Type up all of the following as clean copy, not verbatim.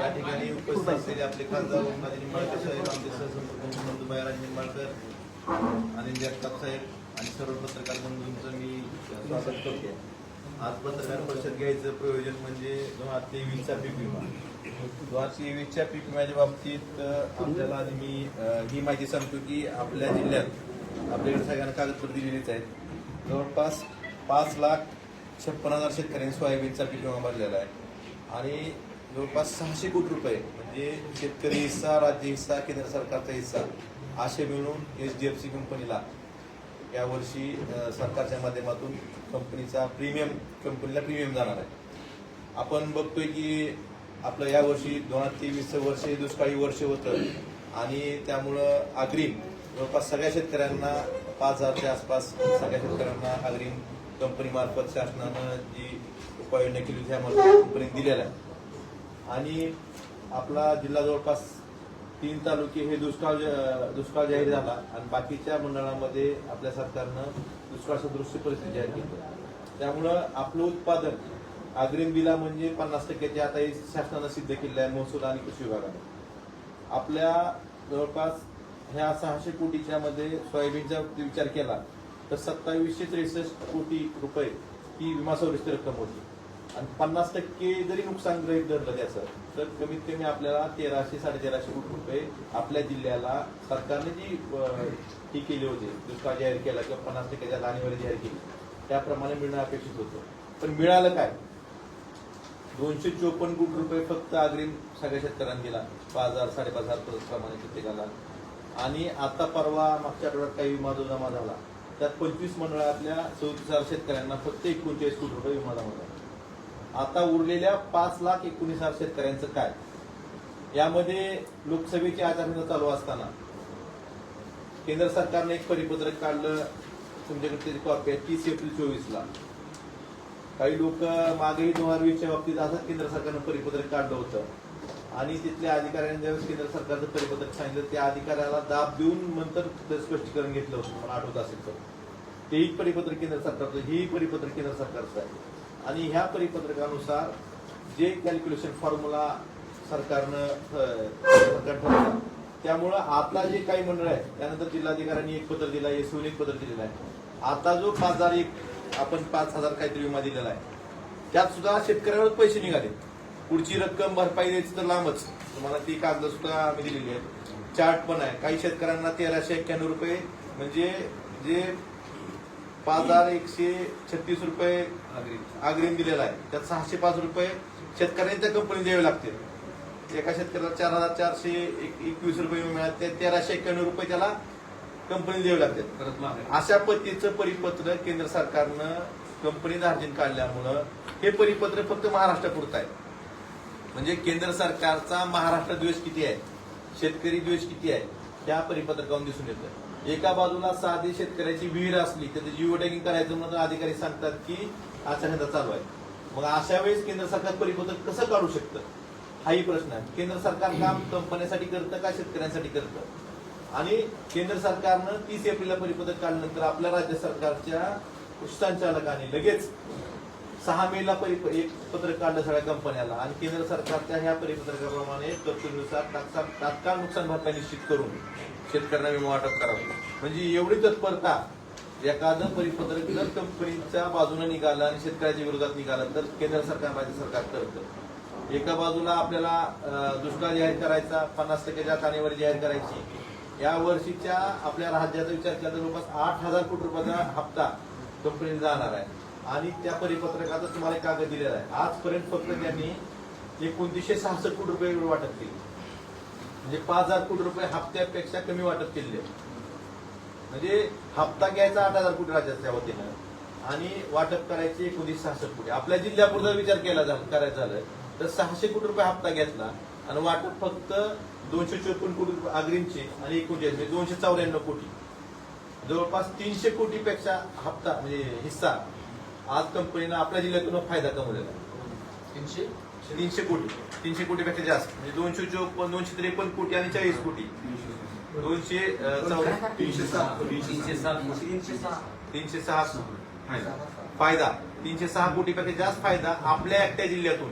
या ठिकाणी उपस्थित असलेले आपले खासदार ओमराजे निंबाळकर साहेब, आमचे सहसंपर्क बंधू निंबाळकर, अनिल जगताप साहेब आणि सर्व पत्रकार बंधूंचं मी स्वागत करतो. आज पत्रकार परिषद घ्यायचं प्रयोजन म्हणजे 2023चा पीक विमा. 2023च्या पीक विम्याच्या बाबतीत आपल्याला आधी मी ही माहिती सांगतो की आपल्या जिल्ह्यात आपल्याकडे सगळ्यांना कागदपत्र दिलेलीच आहेत. जवळपास 5,56,000 शेतकऱ्यांनी सोयाबीनचा पीक विमा भरलेला आहे आणि जवळपास 600 कोटी रुपये म्हणजे शेतकरी हिस्सा, राज्य हिस्सा, केंद्र सरकारचा हिस्सा असे मिळून HDFC कंपनीला यावर्षी सरकारच्या माध्यमातून कंपनीला प्रीमियम जाणार आहे. आपण बघतोय की आपलं यावर्षी 2023 वर्ष दुष्काळी वर्ष होतं आणि त्यामुळं अग्रिम जवळपास सगळ्या शेतकऱ्यांना 5,000च्या आसपास सगळ्या शेतकऱ्यांना अग्रिम कंपनीमार्फत शासनानं जी उपाययोजना केली त्यामध्ये कंपनीने दिलेला आहे. आणि आपला जिल्हा जवळपास 3 तालुके हे दुष्काळ जाहीर झाला आणि बाकीच्या मंडळामध्ये आपल्या सरकारनं दुष्काळ सदृश्य परिस्थिती जाहीर केली. त्यामुळं आपलं उत्पादन अग्रिम दिला म्हणजे 50% आता हे शासनानं सिद्ध केलेलं आहे महसूल आणि कृषी विभागाने. आपल्या जवळपास ह्या 600 कोटीच्या मध्ये सोयाबीनचा विचार केला तर 2763 कोटी रुपये ही विमा संरक्षित रक्कम होती आणि 50% जरी नुकसान गृहीत धरलं त्याचं तर कमीत कमी आपल्याला 1300-1350 कोटी रुपये आपल्या जिल्ह्याला सरकारने जी ही केली होती दुष्काळ जाहीर केला किंवा 50%च्या जाणीवर जाहीर केली त्याप्रमाणे मिळणं अपेक्षित होतं. पण मिळालं काय? 254 कोटी रुपये फक्त अग्रिम सगळ्या शेतकऱ्यांना दिला 5,000-5,500 प्रमाणे प्रत्येकाला. आणि आता परवा मागच्या आठवड्यात काही विमा जो जमा झाला त्यात 25 मंडळातल्या 34,000 शेतकऱ्यांना फक्त 39 कोटी रुपये विमा जमा झाला. आता उरलेल्या 5,19,000 शेतकऱ्यांचं काय? यामध्ये लोकसभेची आचारसंहिता चालू असताना केंद्र सरकारने एक परिपत्रक काढलं, तुमच्याकडे त्याची कॉपी आहे, 30 एप्रिल 2024ला. काही लोक मागेही 2020च्या बाबतीत असंच केंद्र सरकारनं परिपत्रक काढलं होतं आणि तिथल्या अधिकाऱ्यांनी ज्यावेळेस केंद्र सरकारचं परिपत्रक सांगितलं त्या अधिकाऱ्याला दाब देऊन नंतर स्पष्टीकरण घेतलं होतं, मला आठवत असेल तर. तेही परिपत्रक केंद्र सरकारचं, हेही परिपत्रक केंद्र सरकारचं आहे. आणि ह्या परिपत्रकानुसार जे कॅल्क्युलेशन फॉर्म्युला सरकारनं ठरवला त्यामुळं आता जे काही मंडळ आहे त्यानंतर जिल्हाधिकाऱ्यांनी एक पत्र दिलं आहे, एसओने एक पत्र दिलेलं आहे. आता जो 5,001 आपण 5,000 काहीतरी विमा दिलेला आहे त्यात सुद्धा शेतकऱ्यावर पैसे निघाले. पुढची रक्कम भरपाई द्यायची तर लांबच, तुम्हाला ती कागद सुद्धा आम्ही दिलेली आहे, चार्ट पण आहे. काही शेतकऱ्यांना 1,391 रुपये म्हणजे जे 5,136 रुपये अग्रिम दिलेला आहे त्यात 605 रुपये शेतकऱ्यांनी त्या कंपनी द्यावे लागतील. एका शेतकऱ्याला 4,421 रुपये मिळाले ते 1,391 रुपये त्याला कंपनी द्यावे लागतात. अशा पद्धतीचं परिपत्र केंद्र सरकारनं कंपनी धार्जिन काढल्यामुळं हे परिपत्र फक्त महाराष्ट्रापुरतं आहे. म्हणजे केंद्र सरकारचा महाराष्ट्र द्वेष किती आहे, शेतकरी द्वेष किती आहे त्या परिपत्रकावरून दिसून येतं. एका बाजूला साधी शेतकऱ्याची विहीर असली तर जिओ टॅगिंग करायचं म्हणून अधिकारी सांगतात की आचारसंहिता चालू आहे. मग अशा वेळेस केंद्र सरकार परिपत्रक कसं काढू शकतं हाही प्रश्न आहे. केंद्र सरकार काम कंपन्यांसाठी करतं का शेतकऱ्यांसाठी करतं? आणि केंद्र सरकारनं 30 एप्रिलला परिपत्रक काढल्यानंतर आपल्या राज्य सरकारच्या संचालकांनी लगेच 6 मेला एक पत्रक काढलं सगळ्या कंपन्याला आणि केंद्र सरकारच्या ह्या परिपत्रकाप्रमाणे तरतुदीनुसार तात्काळ नुकसान भरपाई निश्चित करून शेतकऱ्यांना विमा वाटप करावं. म्हणजे एवढी तत्परता एखादं परिपत्रक जर कंपनीच्या बाजूने निघालं आणि शेतकऱ्याच्या विरोधात निघालं तर केंद्र सरकार राज्य सरकार करतं. एका बाजूला आपल्याला दुष्काळ जाहीर करायचा, 50%च्या जाणीवर जाहीर करायची. या वर्षीच्या आपल्या राज्याचा विचार केला तर जवळपास 8,000 कोटी रुपयाचा हप्ता कंपनीला जाणार आहे आणि त्या परिपत्रकाचा तुम्हाला कागद दिलेला आहे. आजपर्यंत फक्त त्यांनी 2966 कोटी रुपये वाटप केले, म्हणजे 5,000 कोटी रुपये हप्त्यापेक्षा कमी वाटप केले. म्हणजे हप्ता घ्यायचा 8,000 कोटी राज्याच्या वतीनं आणि वाटप करायचे 1966 कोटी. आपल्या जिल्ह्यापुरता विचार करायचा झालं तर 600 कोटी रुपये हप्ता घेतला आणि वाटप फक्त 254 कोटी रुपये अग्रिमचे आणि 39 294 कोटी, जवळपास 300 कोटीपेक्षा हप्ता म्हणजे हिस्सा आज कंपनीनं आपल्या जिल्ह्यातून फायदा कमवलेला आहे. 300 कोटी, 300 कोटीपेक्षा जास्त म्हणजे 254, 253 कोटी आणि 40 कोटी, 306 फायदा, 306 कोटीपेक्षा जास्त फायदा आपल्या एकट्या जिल्ह्यातून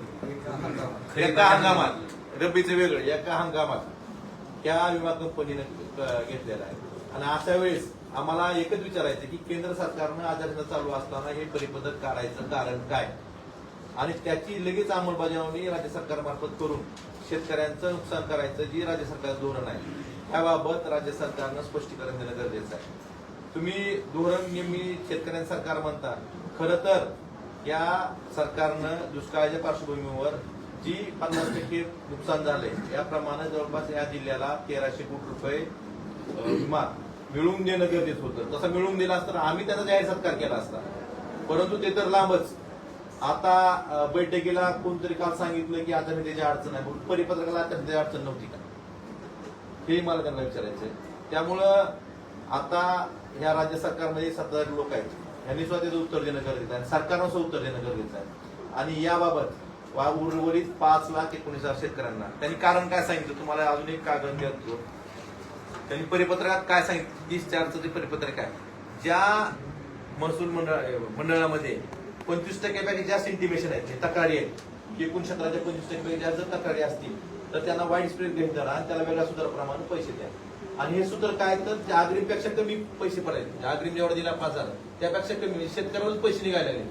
एका हंगामात रब्बीचं वेगळं एका हंगामात त्या विमा कंपनीनं घेतलेला आहे. आणि अशा वेळेस आम्हाला एकच विचारायचं की केंद्र सरकारनं आजारसंहिता चालू असताना हे परिपत्रक काढायचं कारण काय आणि त्याची लगेच अंमलबजावणी राज्य सरकारमार्फत करून शेतकऱ्यांचं नुकसान करायचं जी राज्य सरकारचं धोरण आहे त्याबाबत राज्य सरकारनं स्पष्टीकरण देणं गरजेचं आहे. तुम्ही धोरण नेहमी शेतकऱ्यांचं सरकार म्हणता, खरं तर या सरकारनं दुष्काळाच्या पार्श्वभूमीवर जी 50% नुकसान झाले याप्रमाणे जवळपास या जिल्ह्याला 1300 कोटी रुपये विमा मिळवून देणं गरजेचं होतं. तसं मिळवून दिला असता आम्ही त्याचा जाहीर सत्कार केला असता, परंतु ते तर लांबच. आता बैठकीला कोणतरी काल सांगितलं की आता त्याची अडचण आहे, परिपत्रकाला आता त्याची अडचण नव्हती का, हे मला त्यांना विचारायचंय. त्यामुळं आता ह्या राज्य सरकारमध्ये सत्ताधारी लोक आहेत, यांनी सुद्धा त्याचं उत्तर देणं गरजेचं आहे, सरकारनं सुद्धा उत्तर देणं गरजेचं आहे. आणि याबाबत उर्वरित 5,19,000 शेतकऱ्यांना त्यांनी कारण काय सांगितलं, तुम्हाला अजून एक कागद देतो. त्यांनी परिपत्रकात काय सांगितलं, 30/4चं जे परिपत्रक आहे, ज्या महसूल मंडळामध्ये 25% जास्त इंटिमेशन आहेत, तक्रारी आहेत, एकूण क्षेत्राच्या 25% जास्त जर तक्रारी असतील तर त्यांना वाईड स्प्रेड घेत धरा आणि त्याला वेगळ्या सुधाराप्रमाणे पैसे द्या. आणि हे सूत्र काय तर अग्रिमपेक्षा कमी पैसे पडायचे. अग्रिम जेवढा दिला 5,000 त्यापेक्षा कमी शेतकऱ्यावरच पैसे निघायला लागले,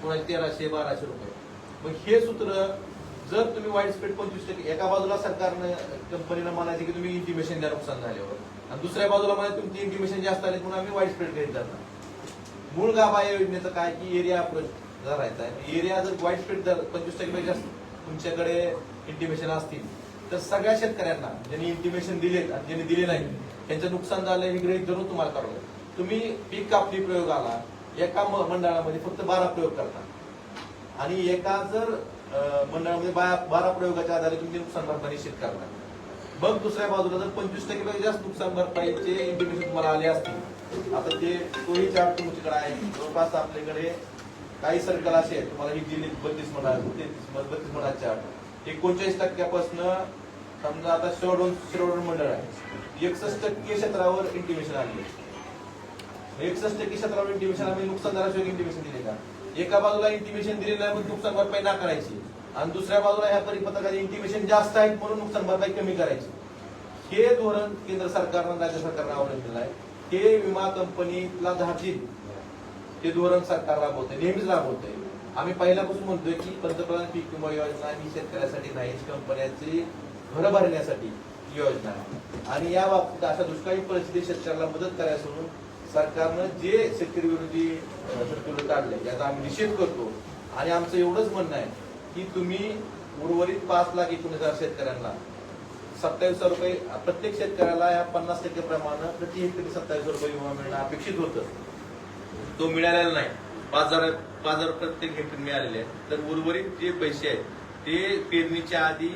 कोणाचे 1300-1200 रुपये. मग हे सूत्र जर तुम्ही वाईड स्प्रेड 25%, एका बाजूला सरकारनं कंपनीला म्हणायचे की तुम्ही इंटिमेशन द्या नुकसान झाल्यावर, आणि दुसऱ्या बाजूला म्हणायचे तुमची इंटिमेशन जास्त आले म्हणून आम्ही वाईड स्प्रेड घेत जाणार. मूळ गाभा या योजनेचं काय की एरिया धरायचा आहे. एरिया जर वाईड स्प्रेड 25% जास्त तुमच्याकडे इंटिमेशन असतील तर सगळ्या शेतकऱ्यांना ज्यांनी इंटिमेशन दिलेत आणि ज्यांनी दिले नाही त्यांचं नुकसान झालं हे गृहीत धरून तुम्हाला करावं. तुम्ही पीक कापणी प्रयोगाला एका मंडळामध्ये फक्त 12 प्रयोग करता आणि एका जर मंडळामध्ये 12 प्रयोगाच्या आधारे तुम्ही नुकसान भरपाई निश्चित करता. मग दुसऱ्या बाजूला जर 25% जास्त नुकसान भरपाईचे इंटिमेशन तुम्हाला आले असतील, आता ते तोही चार्ट तुमच्याकडे आहे. जवळपास आपल्याकडे काही सर्कल असे आहेत, तुम्हाला ही दिली 32 मंडळ 32 मंडळ चार्ट 39% समजा आता शिरोडोन मंडळ आहे, 61% क्षेत्रावर इंटिमेशन आले. 61% क्षेत्रावर इंटिमेशन आम्ही नुकसान झाल्याशिवाय इंटिमेशन दिले का? एका बाजूला इंटिमेशन दिले नाही मग नुकसान भरपाई ना करायची आणि दुसऱ्या बाजूला ह्या परिपत्रकाचे इंटिमेशन जास्त आहेत म्हणून नुकसान भरपाई कमी करायची. हे धोरण केंद्र सरकारनं राज्य सरकारनं अवलंबिलेलं आहे. हे विमा कंपनीला धाडतील ते धोरण सरकार राबवतंय, नेहमीच राबवतंय. आम्ही पहिल्यापासून म्हणतोय की पंतप्रधान पीक विमा योजना ही शेतकऱ्यासाठी नाही, कंपन्यांची घरं भरण्यासाठी योजना आहे. आणि या बाबतीत अशा दुष्काळी परिस्थितीत शेतकऱ्याला मदत करायला म्हणून सरकारनं जे शेतकरी विरोधी सर्क्युलर काढले याचा आम्ही निषेध करतो. आणि आमचं एवढंच म्हणणं आहे की तुम्ही उर्वरित 5,19,000 शेतकऱ्यांना 27,000 रुपये प्रत्येक शेतकऱ्याला या 50% प्रमाणे प्रति हेक्टरी 27,000 रुपये विमा मिळणं अपेक्षित होतं, तो मिळालेला नाही. 5,000 प्रत्येक हेक्टरी मिळालेले आहेत. तर उर्वरित जे पैसे आहेत ते पेरणीच्या आधी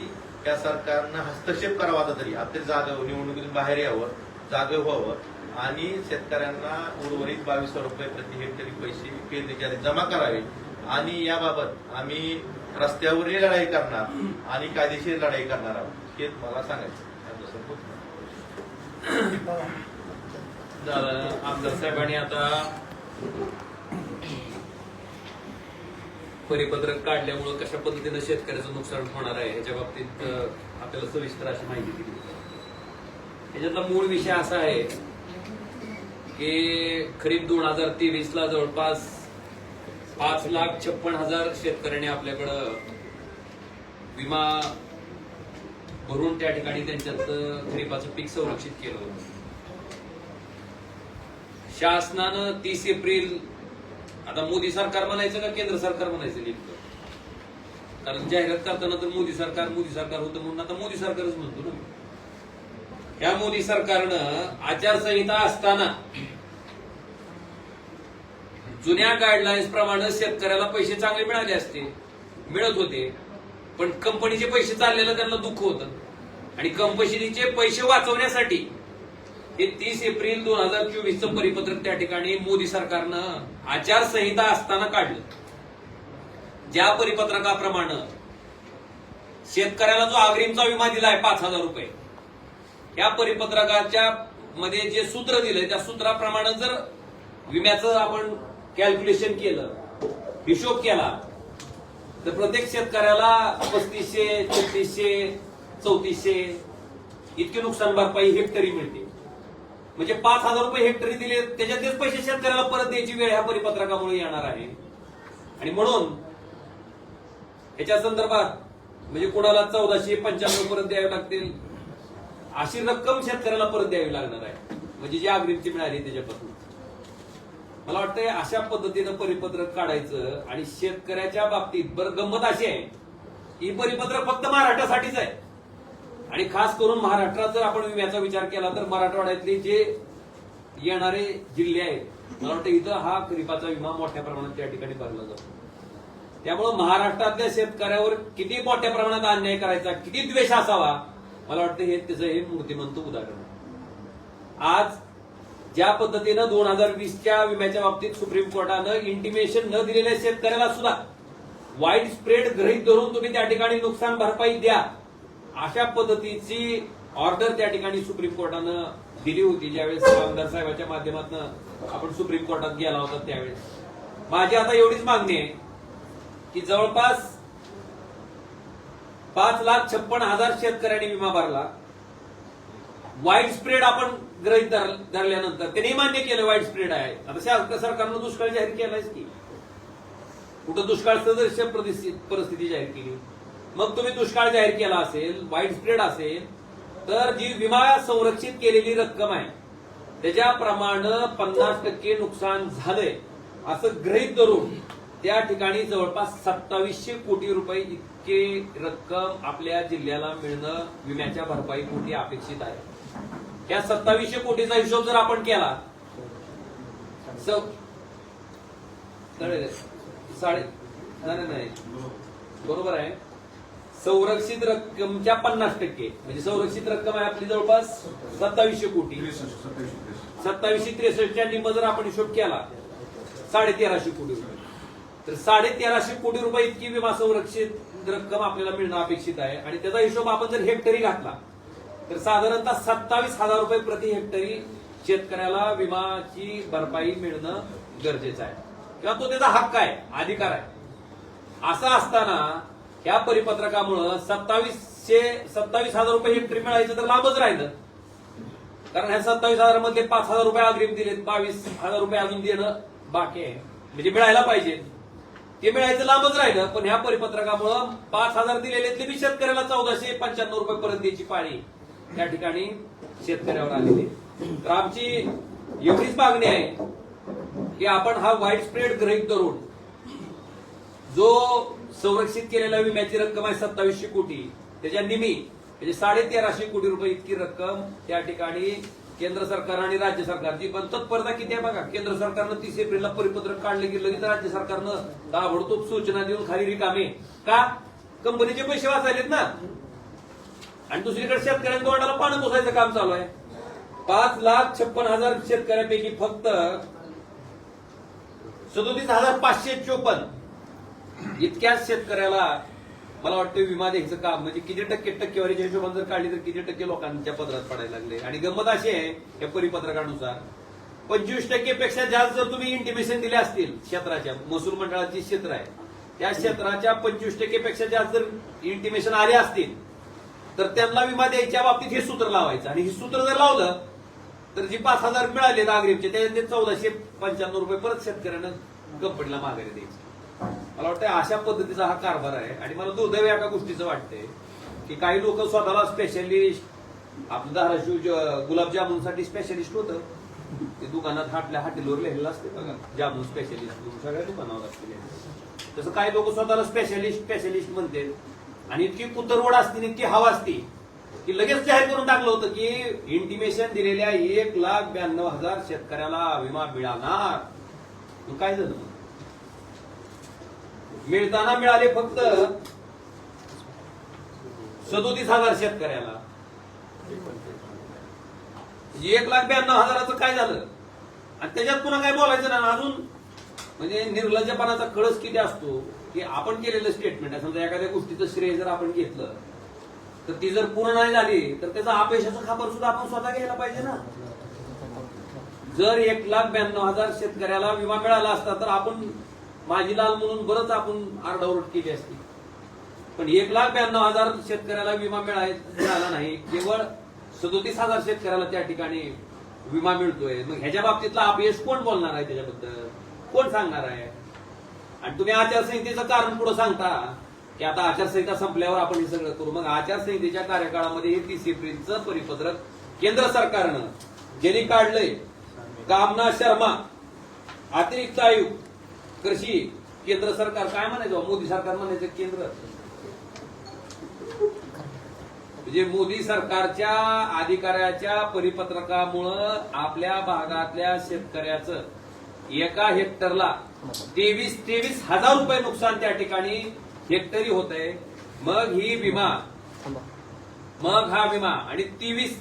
त्या सरकारनं हस्तक्षेप करावा, आता तरी आपल्या जागा निवडणुकीतून बाहेर यावं, जागा व्हावं आणि शेतकऱ्यांना उर्वरित 22,000 रुपये प्रति हेक्टरी पैसे पेरणीच्या आधी जमा करावे. आणि याबाबत आम्ही रस्त्यावरही लढाई करणार आणि कायदेशीर लढाई करणार आहोत हे मला सांगायचं. आमदार साहेबांनी आता परिपत्रक काढल्यामुळे कशा पद्धतीनं शेतकऱ्याचं नुकसान होणार आहे ह्याच्या बाबतीत आपल्याला सविस्तर अशी माहिती दिली. ह्याच्यातला मूळ विषय असा आहे की खरीप 2023ला जवळपास 5,56,000 शेतकऱ्यांनी आपल्याकडं विमा भरून त्या ठिकाणी त्यांच्यात खरीपाचं पीक संरक्षित केलं होतं. शासनानं 30 एप्रिल, आता मोदी सरकार म्हणायचं का केंद्र सरकार म्हणायचं नेमकं, कारण जाहिरात करताना तर मोदी सरकार होतं म्हणून आता मोदी सरकारच म्हणतो ना. या मोदी सरकारनं आचारसंहिता असताना जुन्या गाईडलाईन्स प्रमाणे शेतकऱ्याला पैसे चांगले मिळाले असते, मिळत होते, पण कंपनीचे पैसे चाललेलं त्यांना दुःख होतं आणि कंपनीचे पैसे वाचवण्यासाठी हे 30 एप्रिल 2024चं परिपत्रक त्या ठिकाणी मोदी सरकारनं आचारसंहिता असताना काढलं. ज्या परिपत्रकाप्रमाणे शेतकऱ्याला जो अग्रिमचा विमा दिलाय 5,000 रुपये, या परिपत्रकाच्या मध्ये जे सूत्र दिलंय त्या सूत्राप्रमाणे जर विम्याचं आपण कॅल्क्युलेशन केलं, हिशोब केला, तर प्रत्येक शेतकऱ्याला 3,500, 3,300 3400 इतकी नुकसान भरपाई हेक्टरी मिळते. म्हणजे 5,000 रुपये हेक्टरी दिले त्याच्यातलेच पैसे शेतकऱ्याला परत द्यायची वेळ ह्या परिपत्रकामुळे येणार आहे. आणि म्हणून याच्या संदर्भात म्हणजे कोणाला 1495 परत द्यावे लागतील अशी रक्कम शेतकऱ्याला परत द्यावी लागणार आहे. म्हणजे जी अग्रिमची मिळाली त्याच्यापासून मला वाटतंय अशा पद्धतीनं परिपत्रक काढायचं. आणि शेतकऱ्याच्या बाबतीत बरं गंमत अशी आहे की परिपत्रक फक्त महाराष्ट्रासाठीच आहे. आणि खास करून महाराष्ट्रात जर आपण विम्याचा विचार केला तर मराठवाड्यातले जे येणारे जिल्हे आहेत मला वाटतं इथं हा खरीपाचा विमा मोठ्या प्रमाणात त्या ठिकाणी भरला जातो. त्यामुळे महाराष्ट्रातल्या शेतकऱ्यावर किती मोठ्या प्रमाणात अन्याय करायचा, किती द्वेष असावा मला वाटतं हे त्याचं हे मूर्तिमंत उदाहरण आहे. आज ज्या पद्धतीनं 2020च्या विम्याच्या बाबतीत सुप्रीम कोर्टानं इंटिमेशन न दिलेल्या शेतकऱ्याला सुद्धा वाईड स्प्रेड गृहीत धरून तुम्ही त्या ठिकाणी नुकसान भरपाई द्या अशा पद्धतीची ऑर्डर त्या ठिकाणी सुप्रीम कोर्टानं दिली होती. ज्यावेळेस आमदार साहेबांच्या माध्यमातून आपण सुप्रीम कोर्टात गेला होता त्यावेळेस माझी आता एवढीच मागणी आहे की जवळपास 5,56,000 शेतकऱ्यांनी विमा भरला. वाईड स्प्रेड आपण गृहीत धरल्यानंतर त्यांनी मान्य केलं वाईड स्प्रेड आहे. आता सरकारनं दुष्काळ जाहीर केलायच की कुठं दुष्काळ सदृश्य परिस्थिती जाहीर केली. मग तुम्ही दुष्काळ जाहीर केला असेल, वाईड स्प्रेड असेल तर जी विमा संरक्षित केलेली रक्कम आहे त्याच्याप्रमाणे 50% नुकसान झालंय असं गृहीत धरून त्या ठिकाणी जवळपास 2700 कोटी रुपये इतके रक्कम आपल्या जिल्ह्याला मिळणं विम्याच्या भरपाई पोटी अपेक्षित आहे. या 2700 कोटीचा हिशोब जर आपण केला नाही बरोबर आहे. संरक्षित रक्कमच्या 50% म्हणजे संरक्षित रक्कम आहे आपली जवळपास 2700 कोटी. 2763च्या निम्म जर आपण हिशोब केला 1350 कोटी रुपये तर 1350 कोटी रुपये इतकी विमा संरक्षित रक्कम आपल्याला मिळणं अपेक्षित आहे. आणि त्याचा हिशोब आपण जर हेक्टरी घातला तर साधारणतः 27,000 रुपये प्रति हेक्टरी शेतकऱ्याला विमाची भरपाई मिळणं गरजेचं आहे किंवा तो त्याचा हक्क आहे, अधिकार आहे. असं असताना या परिपत्रकामुळं 27,000 रुपये हेक्टरी मिळायचं तर लांबच राहिलं. कारण ह्या 27,000 मध्ये 5,000 रुपये अग्रिम दिलेत, 22,000 रुपये अजून देणं बाकी आहे म्हणजे मिळायला पाहिजे ते मिळायचं लांबच राहिलं. पण ह्या परिपत्रकामुळं 5,000 दिलेले बी शेतकऱ्याला 1,495 रुपये परत द्यायची पाळी त्या ठिकाणी शेतकऱ्यावर आलेली. तर आमची एवढीच मागणी आहे की आपण हा वाईड स्प्रेड गृहीत धरून जो संरक्षित केलेल्या विम्याची रक्कम आहे 2700 कोटी त्याच्या निमी म्हणजे 1350 कोटी रुपये इतकी रक्कम त्या ठिकाणी केंद्र सरकार आणि राज्य सरकारची पण तत्परता किती आहे बघा. केंद्र सरकारनं 30 एप्रिलला परिपत्रक काढले गेलं की राज्य सरकारनं ताबडतोब सूचना देऊन खाली रिकामे का कंपनीचे पैसे वाचायलेत ना. आणि दुसरीकडे शेतकऱ्यांच्या तोंडाला पाणी पोसायचं काम चालू आहे. 5,56,000 शेतकऱ्यांपैकी फक्त 37,554 इतक्या शेतकऱ्याला मला वाटतं विमा द्यायचं काम म्हणजे किती टक्केवारीच्या हिशोबाने जर काढली तर किती टक्के लोकांच्या पदरात पडायला लागले. आणि गंमत अशी आहे या परिपत्रकानुसार 25% पेक्षा जास्त जर तुम्ही इंटिमेशन दिले असतील क्षेत्राच्या महसूल मंडळाची क्षेत्र आहे त्या क्षेत्राच्या 25% पेक्षा जास्त जर इंटिमेशन आले असतील तर त्यांना विमा द्यायच्या बाबतीत हे सूत्र लावायचं. आणि हे सूत्र जर लावलं तर जी 5,000 मिळाले अग्रिमचे त्याच्यात 1,495 रुपये परत शेतकऱ्यानं कंपनीला माघारी द्यायचे. मला वाटतं अशा पद्धतीचा हा कारभार आहे. आणि मला दुर्दैव एका गोष्टीचं वाटतंय की काही लोक स्वतःला स्पेशलिस्ट आपलं धाराशिव गुलाबजामुनसाठी स्पेशलिस्ट होतं ते दुकानात हाटीलवर लिहिलेलं असते बघा जामून स्पेशलिस्ट सगळ्या दुकानावर असते. तसं काही लोक स्वतःला स्पेशलिस्ट म्हणते आणि इतकी कुतरवड असते इतकी हवा असते की लगेच जाहीर करून टाकलं होतं की इंटिमेशन दिलेल्या 1,92,000 शेतकऱ्याला विमा मिळणार. काय झालं मिळताना मिळाले फक्त 37,000 शेतकऱ्याला. 1,92,000 काय झालं आणि त्याच्यात पुन्हा काय बोलायचं ना. अजून म्हणजे निर्लज्जपणाचा कळस किती असतो की आपण केलेलं स्टेटमेंट आहे समजा एखाद्या गोष्टीचं श्रेय जर आपण घेतलं तर ती जर पूर्ण नाही झाली तर त्याचा अपयशाचा खापर सुद्धा आपण स्वतः घ्यायला पाहिजे ना. जर 1,92,000 शेतकऱ्याला विमा मिळाला असता तर आपण माझी लाल म्हणून बरंच आपण आरडाओरड केली असती. पण 1,92,000 शेतकऱ्याला विमा मिळाला नाही, केवळ 37,000 शेतकऱ्याला त्या ठिकाणी विमा मिळतोय. मग ह्याच्या बाबतीतला अपयश कोण बोलणार आहे, त्याच्याबद्दल कोण सांगणार आहे? आणि तुम्ही आचारसंहितेचं कारण पुढे सांगता की आता आचारसंहिता संपल्यावर आपण हे सगळं करू. मग आचारसंहितेच्या कार्यकाळामध्ये हे 30 एप्रिलचं परिपत्रक केंद्र सरकारनं ज्यांनी काढलंय, कामना शर्मा, अतिरिक्त आयुक्त कृषी, केंद्र सरकार काय म्हणायचं, मोदी सरकार म्हणायचं केंद्र, म्हणजे मोदी सरकारच्या अधिकाऱ्याच्या परिपत्रकामुळं आपल्या भागातल्या शेतकऱ्याचं एका हेक्टरला 23,000 रुपये नुकसान त्या ठिकाणी हेक्टरी होत आहे. मग ही विमा, मग हा विमा आणि 23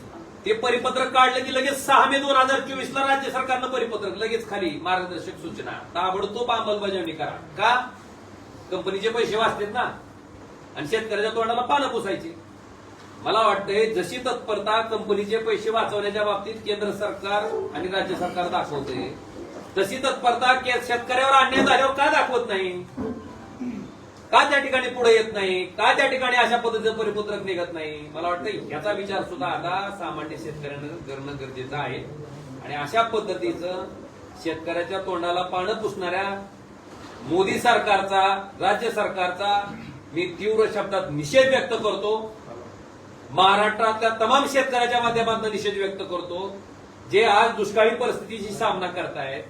ते परिपत्रक काढलं की लगेच 6 मे 2024 ला राज्य सरकारनं परिपत्रक लगेच खाली मार्गदर्शक सूचना ताबडतोब अंमलबजावणी करा. का? कंपनीचे पैसे वाचतात ना, आणि शेतकऱ्याच्या तोंडाला पानं पुसायची. मला वाटतंय जशी तत्परता कंपनीचे पैसे वाचवण्याच्या बाबतीत केंद्र सरकार आणि राज्य सरकार दाखवते, तशी तत्परता शेतकऱ्यावर अन्याय झाल्यावर का दाखवत नाही? का त्या ठिकाणी पुढे येत नाही? का त्या ठिकाणी अशा पद्धतीचं परिपत्रक निघत नाही? मला वाटतं याचा विचार सुद्धा आता सामान्य शेतकऱ्यांना करणं गरजेचं आहे. आणि अशा पद्धतीचं शेतकऱ्याच्या तोंडाला पानं पुसणाऱ्या मोदी सरकारचा, राज्य सरकारचा मी तीव्र शब्दात निषेध व्यक्त करतो. महाराष्ट्रातल्या तमाम शेतकऱ्याच्या माध्यमातून निषेध व्यक्त करतो, जे आज दुष्काळी परिस्थितीशी सामना करतायत.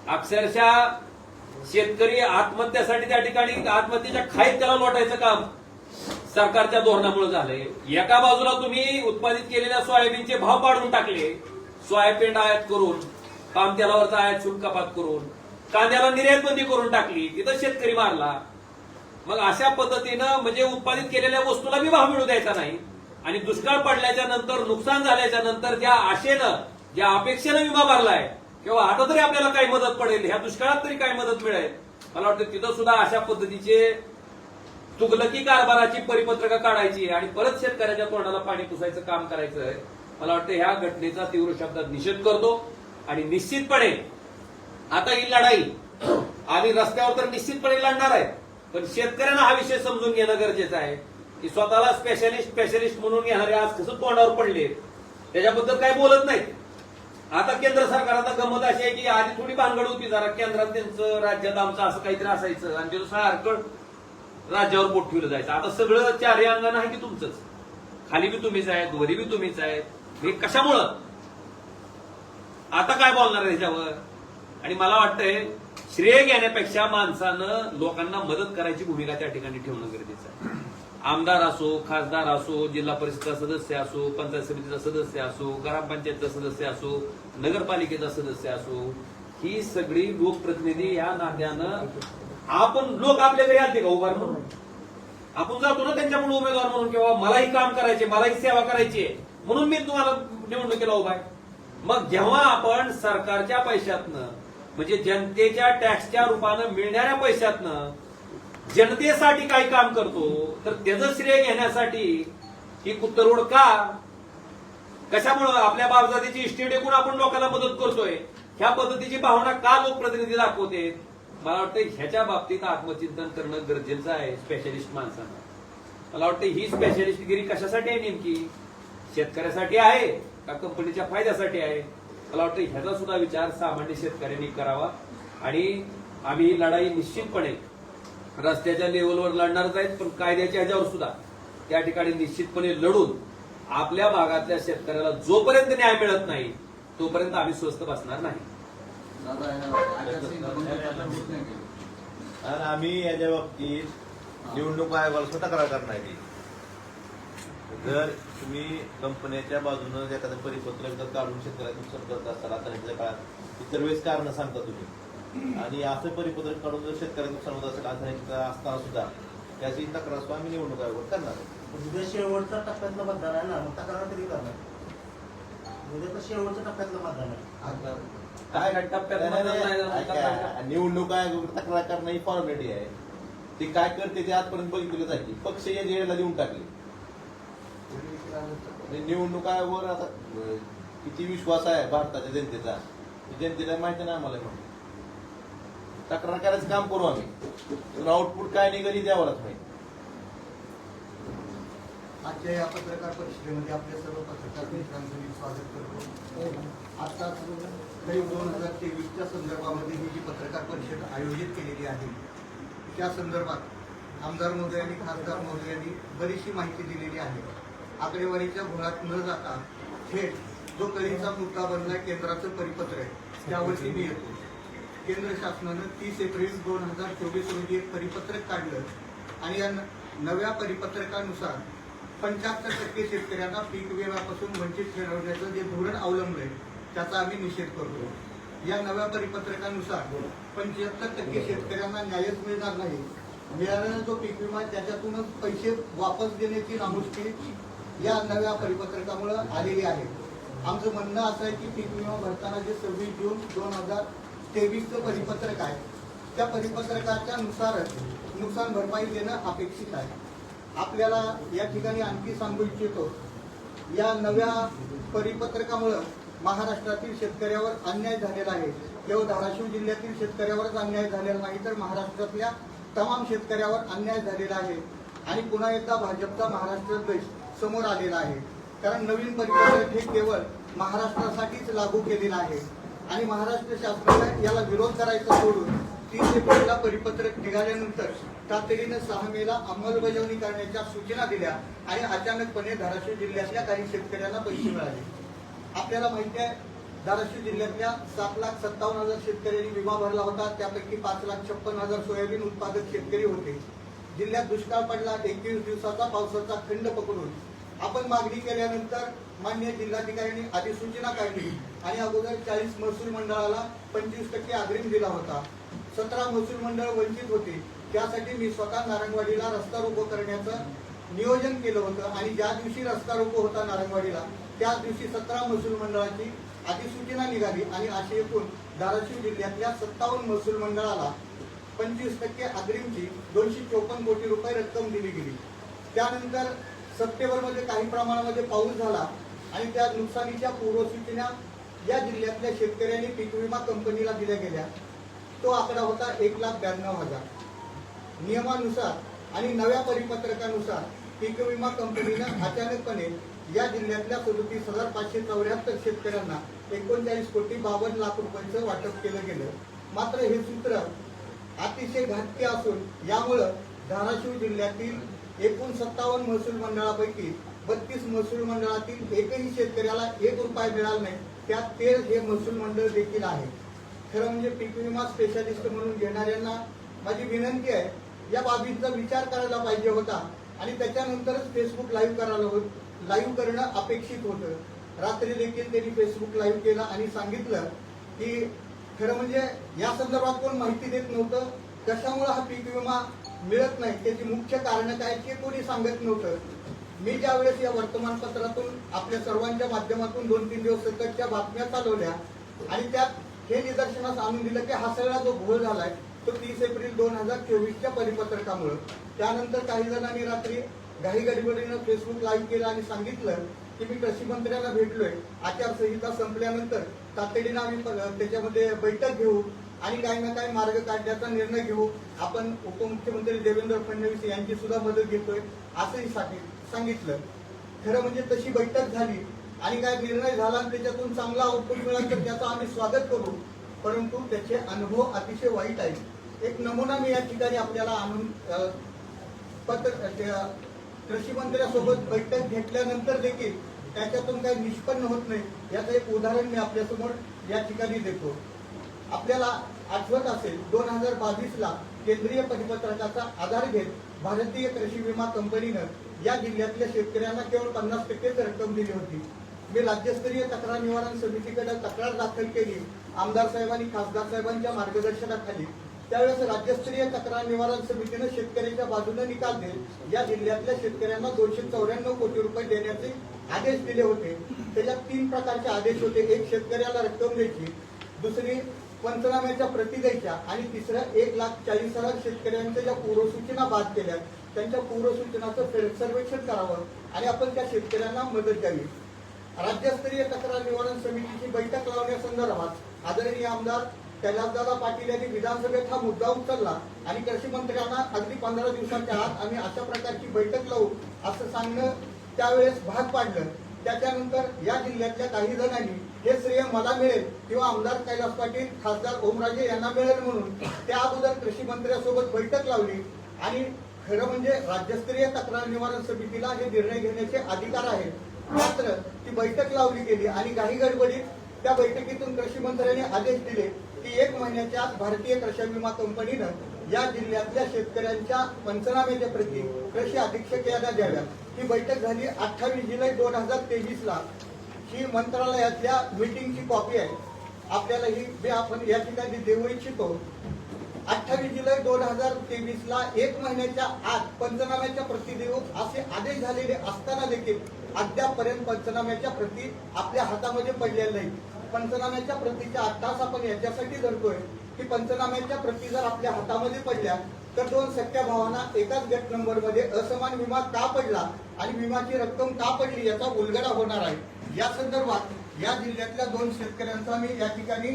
अक्षरशः शेतकरी आत्महत्यासाठी त्या ठिकाणी आत्महत्येच्या खाईत त्याला लोटायचं काम सरकारच्या धोरणामुळे झालंय. एका बाजूला तुम्ही उत्पादित केलेल्या सोयाबीनचे भाव पाडून टाकले, सोयाबीन आयात करून, पाम तेलावरचा आयात शुल्क कपात करून, कांद्याला निर्यात बंदी करून टाकली, तिथं शेतकरी मारला. मग अशा पद्धतीनं म्हणजे उत्पादित केलेल्या वस्तूला बी भाव मिळू द्यायचा नाही, आणि दुष्काळ पडल्याच्या नंतर, नुकसान झाल्याच्या नंतर ज्या आशेनं, ज्या अपेक्षेनं विमा भरलाय किंवा आता तरी आपल्याला काही मदत पडेल, ह्या दुष्काळात तरी काही मदत मिळेल, मला वाटतं तिथं सुद्धा अशा पद्धतीचे तुगलकी कारभाराची परिपत्रकं काढायची आणि परत शेतकऱ्याच्या तोंडाला पाणी पुसायचं काम करायचं आहे. मला वाटतं ह्या घटनेचा तीव्र शब्दात निषेध करतो. आणि निश्चितपणे आता ही लढाई आम्ही रस्त्यावर तर निश्चितपणे लढणार आहे, पण शेतकऱ्यांना हा विषय समजून घेणं गरजेचं आहे की स्वतःला स्पेशलिस्ट म्हणून घेणारे आज कसं तोंडावर पडले, त्याच्याबद्दल काही बोलत नाहीत. आता केंद्र सरकार, आता गंमत अशी आहे की आधी थोडी भानगड होती जरा, केंद्रात त्यांचं राज्यात आमचं असं काहीतरी असायचं आणि त्याचं सारखं राज्यावर बोट ठेवलं जायचं. आता सगळं चारही अंगण आहे की तुमचंच, खाली बी तुम्हीच आहेत, वरी बी तुम्हीच आहेत. हे कशामुळं? आता काय बोलणार आहे ह्याच्यावर? आणि मला वाटतंय श्रेय घेण्यापेक्षा माणसानं लोकांना मदत करायची भूमिका त्या ठिकाणी ठेवणं गरजेचं आहे. आमदार असो, खासदार असो, जिल्हा परिषदेचा सदस्य असो, पंचायत समितीचा सदस्य असो, ग्रामपंचायतचा सदस्य असो, नगरपालिकेचा सदस्य असो, ही सगळी लोकप्रतिनिधी या नात्यानं, आपण लोक आपल्या घरी आलते का उभार म्हणून? आपण जातो ना त्यांच्याकडून उमेदवार म्हणून, किंवा मलाही काम करायचे, मलाही सेवा करायची आहे म्हणून मी तुम्हाला निवडणुकीला उभा आहे. मग जेव्हा आपण सरकारच्या पैशातनं, म्हणजे जनतेच्या टॅक्सच्या रूपानं मिळणाऱ्या पैशातनं जनतेसाठी काही काम करतो, तर त्याचं श्रेय घेण्यासाठी ही कुत्तरवड का? कशामुळं? आपल्या बापजातीची इस्टेट एकूण आपण लोकांना मदत करतोय, ह्या पद्धतीची भावना का लोकप्रतिनिधी दाखवते? मला वाटतं ह्याच्या बाबतीत आत्मचिंतन करणं गरजेचं आहे स्पेशलिस्ट माणसांना. मला वाटतं ही स्पेशलिस्टगिरी कशासाठी आहे नेमकी? शेतकऱ्यासाठी आहे का कंपनीच्या फायद्यासाठी आहे? मला वाटतं ह्याचा सुद्धा विचार सामान्य शेतकऱ्यांनी करावा. आणि आम्ही ही लढाई निश्चितपणे रस्त्याच्या लेवलवर लढणारच आहेत, पण कायद्याच्या ह्याच्यावर सुद्धा त्या ठिकाणी निश्चितपणे लढून आपल्या भागातल्या शेतकऱ्याला जोपर्यंत न्याय मिळत नाही तोपर्यंत आम्ही स्वस्थ बसणार नाही. आणि आम्ही याच्या बाबतीत निवडणूक आयोगाला स्वतः तक्रार करणार आहे. जर तुम्ही कंपन्याच्या बाजूनं एखादं परिपत्रक जर काढून शेतकऱ्याचं नुकसान करत असाल, आता ह्याच्या काळात इतर वेळेस कारण सांगता तुम्ही, आणि असं परिपत्रक काढून जर शेतकऱ्याचं नुकसान होत असेल असताना सुद्धा त्याची तक्रार सुद्धा आम्ही निवडणूक आयोगावर करणार आहे. उद्या शेवटचा टप्प्यातलं मतदान आहे ना, मग तक्रार कधी करणार? उद्या तर शेवटच्या टप्प्यातलं मतदान आहे. काय टप्प्यात निवडणूक आयोग तक्रार करणं ही फॉर्मॅलिटी आहे. ती काय करते ते आजपर्यंत बघितलं जाते. पक्ष या जेला देऊन टाकले. निवडणूक आयोगावर आता किती विश्वास आहे भारताच्या जनतेचा, जनतेला माहिती नाही आम्हाला. म्हणून तक्रार करायचं काम करू आम्ही, आउटपुट काय निघाली द्यावंच माहिती. आजच्या या पत्रकार परिषदेमध्ये आपल्या सर्व पत्रकार मित्रांचं मी स्वागत करतो. आता करीब 2023च्या संदर्भामध्ये ही जी पत्रकार परिषद आयोजित केलेली आहे त्या संदर्भात आमदार महोदयांनी खासदार महोदयांनी बरीचशी माहिती दिलेली आहे. आकडेवारीच्या भोळात न जाता थेट जो कळीचा मुद्दा बनला केंद्राचं परिपत्र आहे त्यावरती मी येतो. केंद्र शासनानं 30 एप्रिल 2024 रोजी एक परिपत्रक काढलं आणि या नव्या परिपत्रकानुसार 75% शेतकऱ्यांना पीक विम्यापासून वंचित ठरवण्याचं जे धोरण अवलंबलंय त्याचा आम्ही निषेध करतो. या नव्या परिपत्रकानुसार 75% शेतकऱ्यांना न्यायच मिळणार नाही. मिळालेला जो पीक विमा त्याच्यातूनच पैसे वापस देण्याची नामुष्की या नव्या परिपत्रकामुळे आलेली आहे. आमचं म्हणणं असं आहे की पीक विमा भरताना जे 26 जून 2023चं परिपत्रक आहे त्या परिपत्रकाच्या नुसारच नुकसान भरपाई देणं अपेक्षित आहे. आपल्याला या ठिकाणी आणखी सांगू इच्छितो, या नव्या परिपत्रकामुळे महाराष्ट्रातील शेतकऱ्यावर अन्याय झालेला आहे. केवळ धाराशिव जिल्ह्यातील शेतकऱ्यावरच अन्याय झालेला नाही तर महाराष्ट्रातल्या तमाम शेतकऱ्यावर अन्याय झालेला आहे. आणि पुन्हा एकदा भाजपचा महाराष्ट्र द्वेष समोर आलेला आहे. कारण नवीन परिपत्रक हे केवळ महाराष्ट्रासाठीच लागू केलेलं आहे आणि महाराष्ट्र शासनाने याला विरोध करायचा सोडून 30 एप्रिलला परिपत्रक निघाल्यानंतर तातडीनं 6 मेला अंमलबजावणी करण्याच्या सूचना दिल्या आणि अचानकपणे धाराशिव जिल्ह्यातल्या काही शेतकऱ्यांना पैसे मिळाले. आपल्याला माहिती आहे धाराशिव जिल्ह्यातल्या 7,57,000 शेतकऱ्यांनी विमा भरला होता. त्यापैकी 5,56,000 सोयाबीन उत्पादक शेतकरी होते. जिल्ह्यात दुष्काळ पडला. 21 दिवसाचा पावसाचा खंड पकडून आपण मागणी केल्यानंतर माननीय जिल्हाधिकाऱ्यांनी अधिसूचना काढली आणि अगोदर 40 महसूल मंडळाला 25% अग्रिम दिला होता. 17 महसूल मंडळ वंचित होते. त्यासाठी मी स्वतः नारंगवाडीला रस्ता रोको करण्याचं नियोजन केलं होतं आणि ज्या दिवशी रस्ता रोको होता नारंगवाडीला त्याच दिवशी 17 महसूल मंडळाची अधिसूचना निघाली आणि असे एकूण धाराशिव जिल्ह्यातल्या 57 महसूल मंडळाला 25% अग्रिमची 254 कोटी रुपये रक्कम दिली गेली. त्यानंतर सप्टेंबरमध्ये काही प्रमाणामध्ये पाऊस झाला आणि त्या नुकसानीच्या पूर्वसूचना या जिल्ह्यातल्या शेतकऱ्यांनी पीक विमा कंपनीला दिल्या गेल्या. तो आकडा होता 1,92,000. नियमानुसार आणि नव्या परिपत्रकानुसार पीक विमा कंपनीनं अचानकपणे या जिल्ह्यातल्या 37,574 शेतकऱ्यांना 39 कोटी 52 लाख रुपयांचं वाटप केलं गेलं. मात्र हे सूत्र अतिशय घातकी असून यामुळं धाराशिव जिल्ह्यातील एकूण 57 महसूल मंडळापैकी 32 महसूल मंडळातील एकही शेतकऱ्याला 1 रुपया मिळाला नाही. त्यात 13 हे महसूल मंडळ देखील आहे. खरं म्हणजे पीक विमा स्पेशालिस्ट म्हणून घेणाऱ्यांना माझी विनंती आहे या बाबींचा विचार करायला पाहिजे होता आणि त्याच्यानंतरच फेसबुक लाईव्ह करणं अपेक्षित होतं. रात्री देखील त्यांनी फेसबुक लाईव्ह केलं आणि सांगितलं की खरं म्हणजे या संदर्भात कोण माहिती देत नव्हतं. कशामुळे हा पीक विमा मिळत नाही त्याची मुख्य कारण काय ते कोणी सांगत नव्हतं. मी ज्यावेळेस या वर्तमानपत्रातून आपल्या सर्वांच्या माध्यमातून 2-3 दिवस सततच्या बातम्या चालवल्या आणि त्यात हे निदर्शनास आणून दिलं की हा सगळा जो घोळ झालाय तो 30 एप्रिल 2024च्या परिपत्रकामुळे. त्यानंतर काही जणांनी रात्री घाई गडबडीनं फेसबुक लाईव्ह केलं आणि सांगितलं की मी कृषी मंत्र्यांना भेटलोय. आचारसंहिता संपल्यानंतर तातडीनं आम्ही त्याच्यामध्ये बैठक घेऊ आणि काही ना काही मार्ग काढण्याचा निर्णय घेऊ. आपण उपमुख्यमंत्री देवेंद्र फडणवीस यांची सुद्धा मदत घेतोय असंही सांगितलं. खरं म्हणजे तशी बैठक झाली आणि काय निर्णय झाला आणि त्याच्यातून चांगला आउटपुट मिळाला तर त्याचं आम्ही स्वागत करू. परंतु त्याचे अनुभव अतिशय वाईट आहेत. एक नमुना मी या ठिकाणी आपल्याला आणून कृषी मंत्र्यांसोबत बैठक घेतल्यानंतर देखील त्याच्यातून काही निष्पन्न होत नाही याचं एक उदाहरण मी आपल्यासमोर या ठिकाणी देतो. आपल्याला आठवत असेल 2022ला केंद्रीय परिपत्रकाचा आधार घेत भारतीय कृषी विमा कंपनीनं या जिल्ह्यातल्या शेतकऱ्यांना केवळ 50% रक्कम दिली होती. मी राज्यस्तरीय तक्रार निवारण समितीकडे तक्रार दाखल केली आमदार साहेबांनी खासदार साहेबांच्या मार्गदर्शनाखाली. त्यावेळेस राज्यस्तरीय तक्रार निवारण समितीनं शेतकऱ्याच्या बाजूने निकाल देत या जिल्ह्यातल्या शेतकऱ्यांना 294 कोटी रुपये देण्याचे आदेश दिले होते. त्याच्यात 3 प्रकारचे आदेश होते. एक शेतकऱ्याला रक्कम द्यायची, दुसरी पंचनाम्याच्या प्रती द्यायच्या आणि तिसरं 1,40,000 शेतकऱ्यांच्या ज्या पूर्वसूचना बाद केल्या त्यांच्या पूर्वसूचनाचं सर्वेक्षण करावं आणि आपण त्या शेतकऱ्यांना मदत द्यावी. राज्यस्तरीय तक्रार निवारण समितीची बैठक लावण्यासंदर्भात आदरणीय आमदार कैलासदादा पाटील यांनी विधानसभेत हा मुद्दा उचलला आणि कृषी मंत्र्यांना अगदी 15 दिवसांच्या आत आम्ही अशा प्रकारची बैठक लावू असं सांगणं त्यावेळेस भाग पाडलं. त्याच्यानंतर या जिल्ह्यातल्या काही जणांनी हे श्रेय मला मिळेल किंवा आमदार कैलास पाटील, खासदार ओमराजे यांना मिळेल म्हणून त्या अगोदर कृषी मंत्र्यांसोबत बैठक लावली. आणि खरं म्हणजे राज्यस्तरीय तक्रार निवारण समितीला हे निर्णय घेण्याचे अधिकार आहेत. मात्र ती बैठक लावली गेली आणि काही गडबडीत त्या बैठकीतून कृषी मंत्र्यांनी आदेश दिले की 1 महिन्याच्या आत भारतीय कृषी विमा कंपनीनं या जिल्ह्यातल्या शेतकऱ्यांच्या पंचनाम्याच्या प्रती कृषी अधीक्षक यांना द्याव्यात. ही बैठक झाली 28 जुलै 2023ला. ही मंत्रालयातल्या मीटिंगची कॉपी आहे. आपल्याला ही आपण या ठिकाणी देऊ इच्छितो. 28 जुलै 2023ला 1 महिन्याच्या आत पंचनाम्याच्या प्रती देऊ असे आदेश झालेले असताना देखील अद्यापपर्यंत पंचनाम्याच्या प्रती आपल्या हातामध्ये पडलेल्या नाही. पंचनाम्याच्या प्रतीच्या अट्टास आपण याच्यासाठी धरतोय की पंचनाम्याच्या प्रती जर आपल्या हातामध्ये पडल्या तर 2 सख्या भावांना एकाच गट नंबरमध्ये असमान विमा का पडला आणि विमाची रक्कम का पडली याचा उलगडा होणार आहे. या संदर्भात या जिल्ह्यातल्या 2 शेतकऱ्यांचा मी या ठिकाणी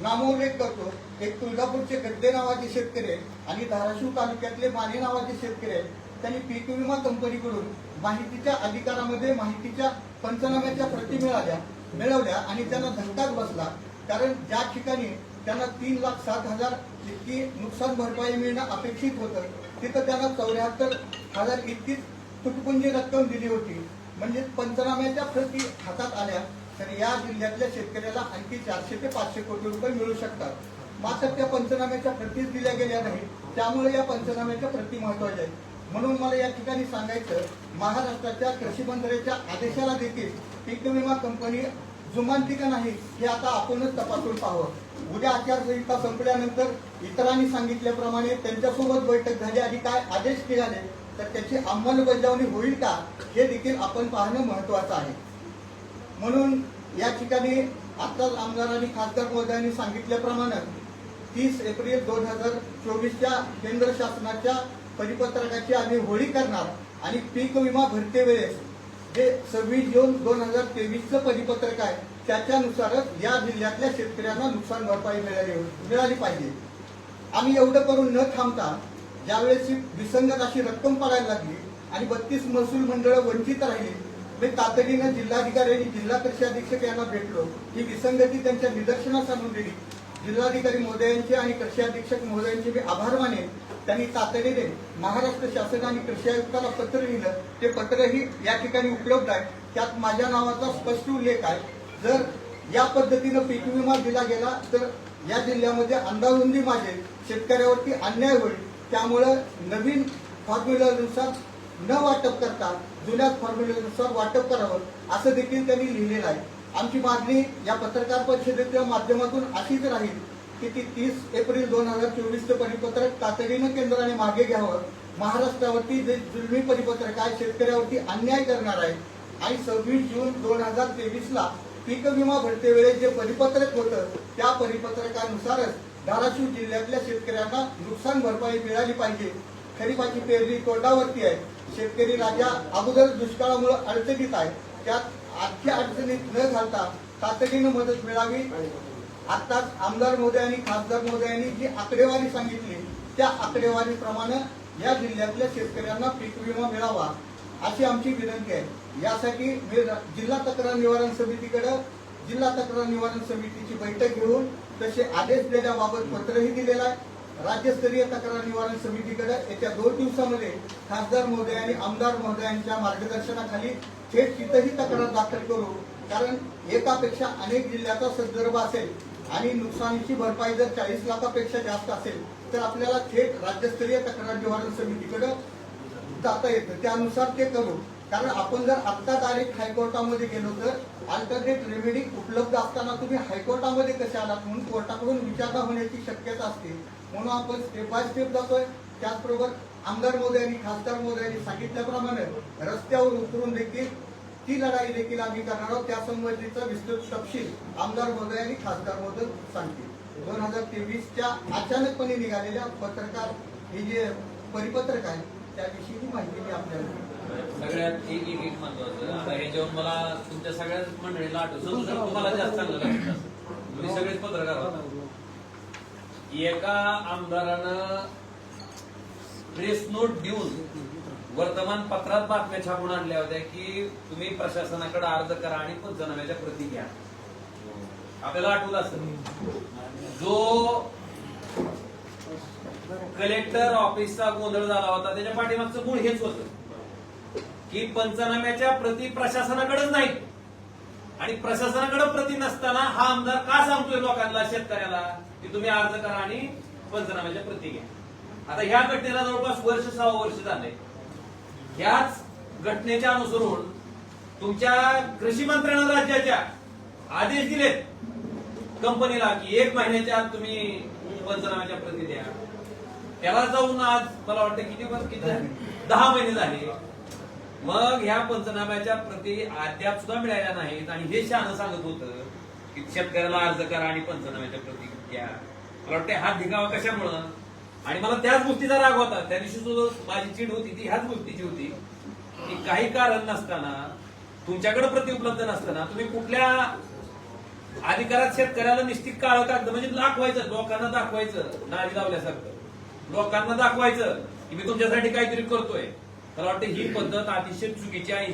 नामोल्लेख करतो. एक तुळजापूरचे गड्डे नावाचे शेतकरी आहे आणि धाराशिव तालुक्यातले माने नावाचे शेतकरी आहेत. त्यांनी पीक विमा कंपनीकडून माहितीच्या अधिकारामध्ये माहितीच्या पंचनाम्याच्या प्रती मिळवल्या आणि त्यांना धक्काच बसला. कारण ज्या ठिकाणी त्यांना 3,07,000 इतकी नुकसान भरपाई मिळणं अपेक्षित होतं तिथं त्यांना 74,000 इतकीच तुटपुंजी रक्कम दिली होती. म्हणजे पंचनाम्याच्या प्रती हातात आल्या तर या जिल्ह्यातल्या शेतकऱ्याला आणखी 400 ते 500 कोटी रुपये मिळू शकतात. मात्र त्या पंचनाम्याच्या प्रती दिल्या गेल्या नाही. त्यामुळे या पंचनाम्याच्या प्रती महत्वाच्या आहेत. म्हणून मला या ठिकाणी सांगायचं, महाराष्ट्राच्या कृषी मंत्र्यांच्या आदेशाला देखील पीक विमा कंपनी जुमानती का नाही हे आता आपणच तपासून पाहावं. उद्या आचारसंहिता संपल्यानंतर इतरांनी सांगितल्याप्रमाणे त्यांच्यासोबत बैठक झाली आणि काय आदेश निघाले तर त्याची अंमलबजावणी होईल का हे देखील आपण पाहणं महत्वाचं आहे. म्हणून या ठिकाणी आताच आमदार आणि खासदार महोदयांनी सांगितल्याप्रमाणे 30 एप्रिल 2024च्या केंद्र शासनाच्या परिपत्रकाची आम्ही होळी करणार आणि पीक विमा भरते वेळेस जे 26 जून 2023चं परिपत्रक आहे त्याच्यानुसारच या जिल्ह्यातल्या शेतकऱ्यांना नुकसान भरपाई मिळाली पाहिजे. आम्ही एवढं करून न थांबता ज्यावेळेस विसंगत अशी रक्कम पडायला लागली आणि 32 महसूल मंडळं वंचित राहिली, मी तातडीनं जिल्हाधिकारी आणि जिल्हा कृषी अधीक्षक यांना भेटलो. ही विसंगती त्यांच्या निदर्शनास आणून दिली. जिल्हाधिकारी महोदयांचे आणि कृषी अधीक्षक महोदयांचे मी आभार मानेन. त्यांनी तातडीने महाराष्ट्र शासन आणि कृषी आयुक्ताला पत्र लिहिलं. ते पत्रही या ठिकाणी उपलब्ध आहे. त्यात माझ्या नावाचा स्पष्ट उल्लेख आहे. जर या पद्धतीनं पीक विमा दिला गेला तर या जिल्ह्यामध्ये अंदाधुंदी माजेल, शेतकऱ्यावरती अन्याय होईल. त्यामुळं नवीन फॉर्म्युलानुसार न वाटप करता जुन्याच फॉर्म्युलानुसार वाटप करावं असं देखील त्यांनी लिहिलेलं आहे. आमची मागणी या पत्रकार परिषदेच्या माध्यमातून अशीच राहील की ती 30 एप्रिल 2024चं परिपत्रक तातडीनं केंद्राने मागे घ्यावं. महाराष्ट्रावरती जे जुलमी परिपत्रक आहे शेतकऱ्यावरती अन्याय करणार आहे आणि 26 जून 2023ला पीक विमा भरते वेळेस जे परिपत्रक होतं त्या परिपत्रकानुसारच धाराशिव जिल्ह्यातल्या शेतकऱ्यांना नुकसान भरपाई मिळाली पाहिजे. खरीपाची पेरणी तोंडावरती आहे. शेतकरी राजा अगोदर दुष्काळामुळे अडचणीत आहे. त्यात आजच्या अडचणीत न घालता तातडीनं मदत मिळावी. आताच आमदार महोदय आणि खासदार महोदयांनी जी आकडेवारी सांगितली त्या आकडेवारीप्रमाणे या जिल्ह्यातल्या शेतकऱ्यांना पीक विमा मिळावा अशी आमची विनंती आहे. यासाठी मी जिल्हा तक्रार निवारण समितीची बैठक घेऊन तसे आदेश देण्याबाबत पत्रही दिलेलं आहे. राज्यस्तरीय तक्रार निवारण समितीकडे येत्या 2 दिवसामध्ये खासदार महोदय आणि आमदार महोदयांच्या मार्गदर्शनाखाली थेट तिथंही तक्रार दाखल करू. कारण एकापेक्षा अनेक जिल्ह्याचा संदर्भ असेल आणि नुकसानीची भरपाई जर 40 लाखापेक्षा जास्त असेल तर आपल्याला थेट राज्यस्तरीय तक्रार निवारण समितीकडे जाता येतं. त्यानुसार ते करू. कारण आपण जर आत्ता डायरेक्ट हायकोर्टामध्ये गेलो तर अल्टरनेट रेमेडी उपलब्ध असताना तुम्ही हायकोर्टामध्ये कसे आलात म्हणून कोर्टाकडून विचारणा होण्याची शक्यता असते. म्हणून आपण स्टेप बाय स्टेप जातोय. त्याचबरोबर आमदार महोदय आणि खासदार महोदयांनी सांगितल्याप्रमाणे रस्त्यावर उतरून देखील ती लढाई देखील आम्ही करणार आहोत. त्यासंबंधीचा विस्तृत तपशील आमदार महोदय आणि खासदार महोदय सांगतील. 2023च्या अचानकपणे निघालेल्या पत्रकार हे जे परिपत्रक आहे त्याविषयी माहिती मी आपल्याला सगळ्यात एक महत्वाचं. आता ह्याच्यावर मला तुमच्या सगळ्याच मंडळीला आठवतं तुम्हाला जास्त चांगलं लागतं. तुम्ही सगळेच पत्रकार आहात. एका आमदारानं प्रेस नोट देऊन वर्तमानपत्रात बातम्या छापून आणल्या होत्या की तुम्ही प्रशासनाकडे अर्ज करा आणि पंचनाम्याच्या प्रती घ्या. आपल्याला आठवत असेल जो कलेक्टर ऑफिसचा गोंधळ झाला होता त्याच्या पाठीमागचं मूळ हेच होतं की पंचनाम्याच्या प्रती प्रशासनाकडेच नाहीत आणि प्रशासनाकडे प्रती नसताना हा आमदार का सांगतोय लोकांना, शेतकऱ्याला की तुम्ही अर्ज करा आणि पंचनाम्याच्या प्रती घ्या. आता ह्या घटनेला जवळपास 6 वर्ष झाले. ह्याच घटनेच्या अनुसरून तुमच्या कृषी मंत्र्यानं राज्याच्या आदेश दिलेत कंपनीला की 1 महिन्याच्या आत तुम्ही पंचनाम्याच्या प्रती द्या. त्याला जाऊन आज मला वाटतं किती 10 महिने झाले. मग ह्या पंचनाम्याच्या प्रती अद्याप सुद्धा मिळाल्या नाहीत आणि हे शहाणं सांगत होतं की शेतकऱ्याला अर्ज करा आणि पंचनाम्याच्या प्रती घ्या. मला वाटतं हा धिगावा कशामुळं, आणि मला त्याच गोष्टीचा राग होता. त्या दिवशी सुद्धा माझी चिड होती ती ह्याच गोष्टीची होती की काही कारण नसताना, तुमच्याकडे प्रती उपलब्ध नसताना तुम्ही कुठल्या अधिकारात शेतकऱ्याला निश्चित काळं कागद म्हणजे दाखवायचं, लोकांना दाखवायचं, नारी लावल्यासारखं लोकांना दाखवायचं की मी तुमच्यासाठी काहीतरी करतोय. मला वाटतं ही पद्धत अतिशय चुकीची आहे,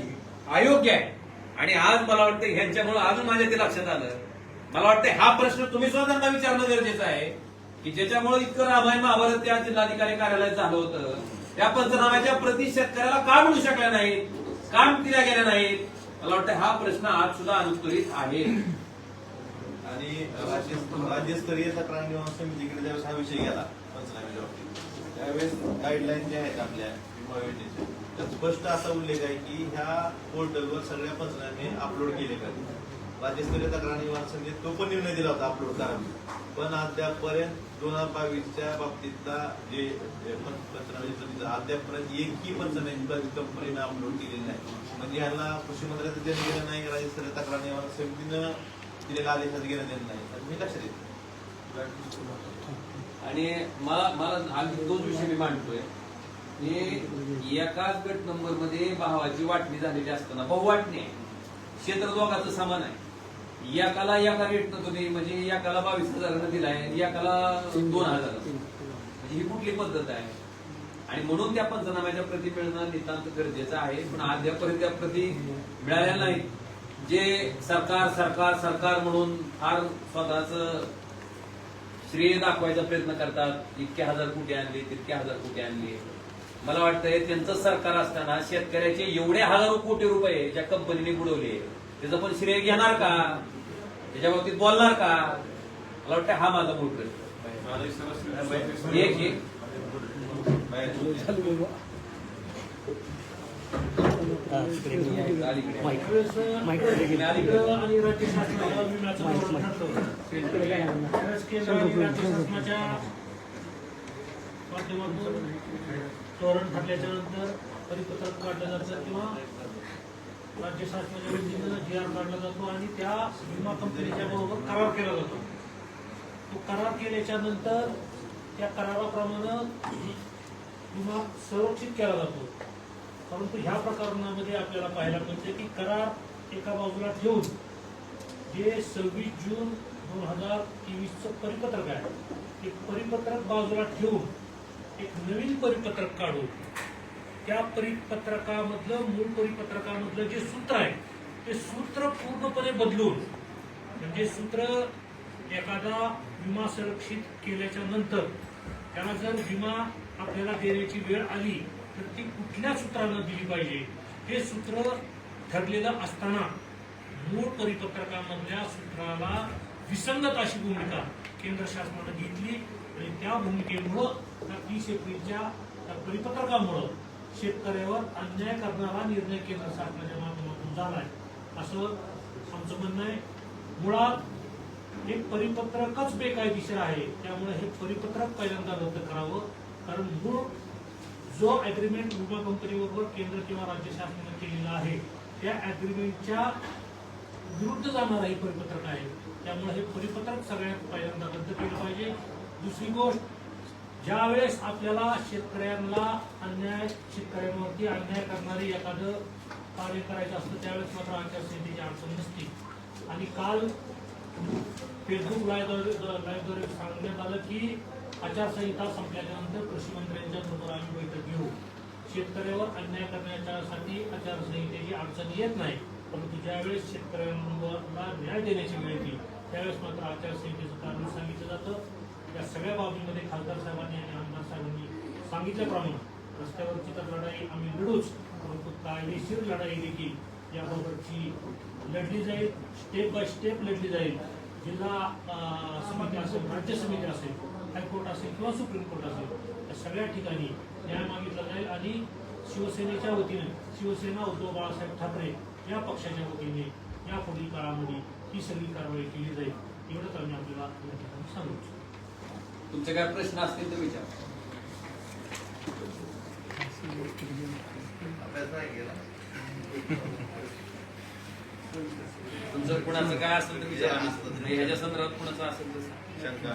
अयोग्य आहे. आणि आज मला वाटतं ह्यांच्यामुळे अजून माझ्या ते लक्षात आलं. मला वाटतं हा प्रश्न तुम्ही सुद्धा त्यांना विचारणं गरजेचं आहे की ज्याच्यामुळे इतकं रामायण महाभारत त्या जिल्हाधिकारी कार्यालयात झालं होतं, त्या पंचनाम्याच्या प्रती शेतकऱ्याला का मिळू शकल्या नाहीत, का दिल्या गेल्या नाहीत. मला वाटतं हा प्रश्न आज सुद्धा अनुत्तरित आहे. आणि राज्यस्तरीय तक्रार निवारण समितीकडे ज्यावेळेस हा विषय गेला पंचनाम्याच्या बाबतीत, त्यावेळेस गाईडलाईन ज्या आहेत आपल्या विमा योजनेच्या, त्यात स्पष्ट असा उल्लेख आहे की ह्या पोर्टलवर सगळ्या पंचनामे अपलोड केले पाहिजे. राज्यस्तरीय तक्रार निवारण समितीत तो पण निर्णय दिला होता अपलोड करा, पण अद्यापपर्यंत 2022च्या बाबतीतला जे पंचनाम्याची प्रतीचा अद्यापपर्यंत एकही पंचनाम्याची प्रती कंपनीनं अपलोड केलेली नाही. म्हणजे ह्याला कृषी मंत्र्याचं देणं गेलं नाही, राज्यस्तरीय तक्रार निवारण समितीनं दिलेल्या आदेशाचं घेणं देणं नाही. तर मी लक्षात येते. आणि मला अगदी तोच विषय मी मांडतोय की एकाच गट नंबर मध्ये भावाची वाटणी झालेली असताना, भाऊ वाटणी आहे, क्षेत्र दोघांचं समान आहे, एकाला एका रेटनं तुम्ही म्हणजे एकाला 22,000 दिलाय, एकाला 2,000, म्हणजे ही कुठली पद्धत आहे. आणि म्हणून त्या पंचनाम्याच्या प्रती मिळणं नितांत गरजेचं आहे. पण अद्यापर्यंत त्या प्रती मिळाल्या नाहीत. जे सरकार म्हणून फार स्वतःच श्रेय दाखवायचा प्रयत्न करतात, इतके 1,000 कोटी आणले, तितके 1,000 कोटी आणले. मला वाटतंय त्यांचं सरकार असताना शेतकऱ्याचे एवढे हजारो कोटी रुपये ज्या कंपनीने बुडवले त्याचं पण श्रेय घेणार का, त्याच्या बाबतीत बोलणार का. मला वाटतं हा माझा मूळ प्रश्न. एक धोरण ठरल्याच्या नंतर परिपत्रक काढलं जातं किंवा राज्य शासनाच्या वतीनं GR काढला जातो आणि त्या विमा कंपनीच्या बरोबर करार केला जातो. तो करार केल्याच्या नंतर त्या कराराप्रमाणे विमा संरक्षित केला जातो. परंतु ह्या प्रकरणामध्ये आपल्याला पाहायला मिळते की करार एका बाजूला ठेवून जे 26 जून 2023चं परिपत्रक आहे ते परिपत्रक बाजूला ठेवून एक नवीन परिपत्रक काढून त्या परिपत्रकामधलं मूळ परिपत्रकामधलं जे सूत्र आहे ते सूत्र पूर्णपणे बदलून, म्हणजे सूत्र एखादा विमा संरक्षित केल्याच्या नंतर त्याला जर विमा आपल्याला देण्याची वेळ आली तर ती कुठल्या सूत्रानं दिली पाहिजे हे सूत्र ठरलेलं असताना मूळ परिपत्रकामधल्या सूत्राला विसंगत अशी भूमिका केंद्र शासनानं घेतली आणि त्या भूमिकेमुळं 30 एप्रिलच्या परिपत्रकामुळं शेतकऱ्यावर अन्याय करणारा निर्णय केंद्र शासनाच्या माध्यमातून झालाय असं आमचं म्हणणं आहे. मुळात हे परिपत्रकच बेकायदेशीर आहे. त्यामुळे हे परिपत्रक पहिल्यांदा रद्द करावं, कारण मूळ जो अग्रीमेंट विमा कंपनीबरोबर केंद्र किंवा राज्य शासनाने केलेला आहे त्या अग्रीमेंटच्या विरुद्ध जाणारं हे परिपत्रक आहे. त्यामुळे हे परिपत्रक सगळ्यात पहिल्यांदा रद्द केलं पाहिजे. दुसरी गोष्ट, ज्यावेळेस आपल्याला शेतकऱ्यांवरती अन्याय करणारे एखादं कार्य करायचं असतं त्यावेळेस मात्र आचारसंहितेची अडचण नसते. आणि काल फेसबुक लाईव्हद्वारे सांगण्यात आलं की आचारसंहिता संपल्यानंतर कृषी मंत्र्यांच्या बरोबर आम्ही बैठक घेऊ. शेतकऱ्यावर अन्याय करण्यासाठी आचारसंहितेची अडचण येत नाही, परंतु ज्यावेळेस शेतकऱ्यांना न्याय देण्याची वेळ येते त्यावेळेस मात्र आचारसंहितेचं कारण सांगितलं जातं। या सगळ्या बाबीमध्ये खासदार साहेबांनी आणि आमदार साहेबांनी सांगितल्याप्रमाणे रस्त्यावरची तर लढाई आम्ही लढूच, परंतु कायदेशीर लढाई देखील याबाबतची लढली जाईल, स्टेप बाय स्टेप लढली जाईल। जिल्हा समिती असेल, राज्य समिती असेल, हायकोर्ट असेल किंवा सुप्रीम कोर्ट असेल, या सगळ्या ठिकाणी न्याय मागितला जाईल आणि शिवसेनेच्या वतीने शिवसेना उद्धव बाळासाहेब ठाकरे या पक्षाच्या वतीने या पुढील काळामध्ये ही सगळी कारवाई केली जाईल, एवढंच आम्ही आपल्याला या ठिकाणी सांगू इच्छितो। तुमचे काय प्रश्न असतील तर विचार। अभ्यास नाही केला. तुमचं कुणाचं काय असेल तर विचारा, नाही ह्याच्या संदर्भात कुणाचं असेल तर सांगा। शंका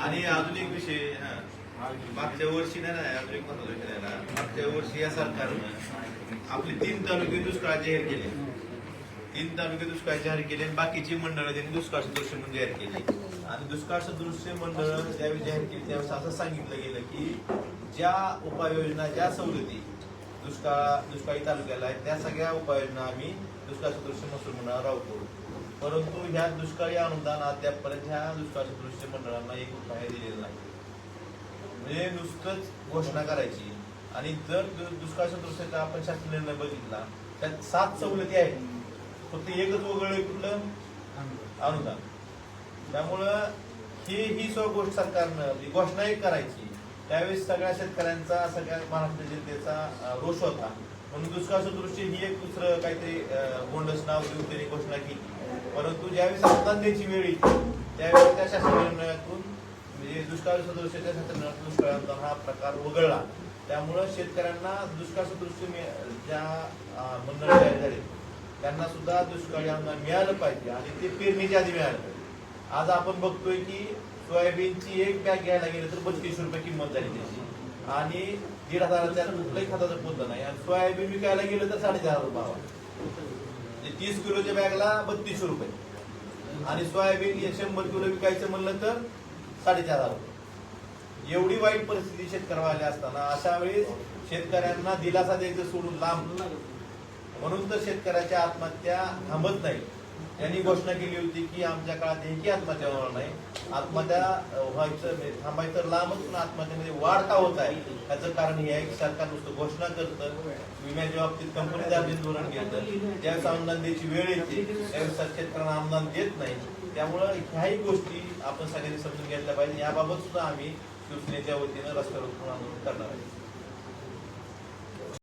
आणि अजून एक विषय, मागच्या वर्षी नाही ना, अजून एक महत्वाचा विषय आहे ना, मागच्या वर्षी या सरकारनं आपले 3 तालुके दुष्काळ जाहीर केले, 3 तालुके दुष्काळ जाहीर केले आणि बाकीची मंडळं त्यांनी दुष्काळ सदृश्य म्हणून जाहीर केली। आणि दुष्काळ सदृश्य मंडळ ज्यावेळी जाहीर केली त्यावेळेस असं सांगितलं गेलं की ज्या उपाययोजना, ज्या सवलती दुष्काळी तालुक्याला आहेत त्या सगळ्या उपाययोजना आम्ही दुष्काळ सदृश्य महसूल मंडळाला राबवू। परंतु ह्या दुष्काळी अनुदान अद्यापपर्यंत ह्या दुष्काळ सदृश्य मंडळांना 1 रुपया दिलेला नाही। म्हणजे नुसतंच घोषणा करायची आणि जर दुष्काळ सदृश्याचा आपण शासकीय निर्णय बघितला त्यात 7 सवलती आहेत, फक्त एकच वगळलं कुठलं अनुदान। त्यामुळं ही सर्व गोष्ट सरकारनं घोषणा एक करायची, त्यावेळेस सगळ्या शेतकऱ्यांचा, सगळ्या महाराष्ट्र जनतेचा रोष होता, म्हणून दुष्काळ सदृश्य ही एक दुसरं काहीतरी बोंडस नाव देऊन त्यांनी घोषणा केली। परंतु ज्यावेळेस अनुदान द्यायची वेळ येईल त्यावेळेस त्या शासन निर्णयातून म्हणजे दुष्काळ सदृश्याच्या शासन निर्णयातून दुष्काळ अनुदान हा प्रकार वगळला। त्यामुळं शेतकऱ्यांना दुष्काळ सदृश्य ज्या मंडळ जाहीर झाले त्यांना सुद्धा दुष्काळी अनुदान मिळालं पाहिजे आणि ते पेरणीच्या आधी मिळालं पाहिजे। आज आपण बघतोय की सोयाबीनची एक बॅग घ्यायला गेलं तर 32 रुपये किंमत झाली त्याची आणि 1,500च्या कुठल्याही खताचं पोतं नाही, आणि सोयाबीन विकायला गेलं तर 4,500 रुपये भाव, म्हणजे 30 किलोच्या बॅगला 32 रुपये आणि सोयाबीन 100 किलो विकायचं म्हणलं तर 4,500 रुपये। एवढी वाईट परिस्थिती शेतकऱ्याला असताना अशा वेळी शेतकऱ्यांना दिलासा द्यायचं सोडून लांब, म्हणून तर शेतकऱ्याच्या आत्महत्या थांबत नाही। त्यांनी घोषणा केली होती की आमच्या काळात एकही आत्महत्या होणार नाही, आत्महत्या व्हायचं थांबायचं लांबच, पण आत्महत्येमध्ये वाढ का होत आहे याचं कारण हे आहे की सरकार नुसतं घोषणा करतं, विम्याच्या बाबतीत कंपनी दाबीन धोरण घेतं, ज्यावेळेस अनुदान द्यायची वेळ येते त्यावेळेस शेतकऱ्यांना अनुदान देत नाही। त्यामुळं ह्याही गोष्टी आपण सगळ्यांनी समजून घेतल्या पाहिजे। याबाबत सुद्धा आम्ही शिवसेनेच्या वतीनं रस्त्यावर आंदोलन करणार आहे।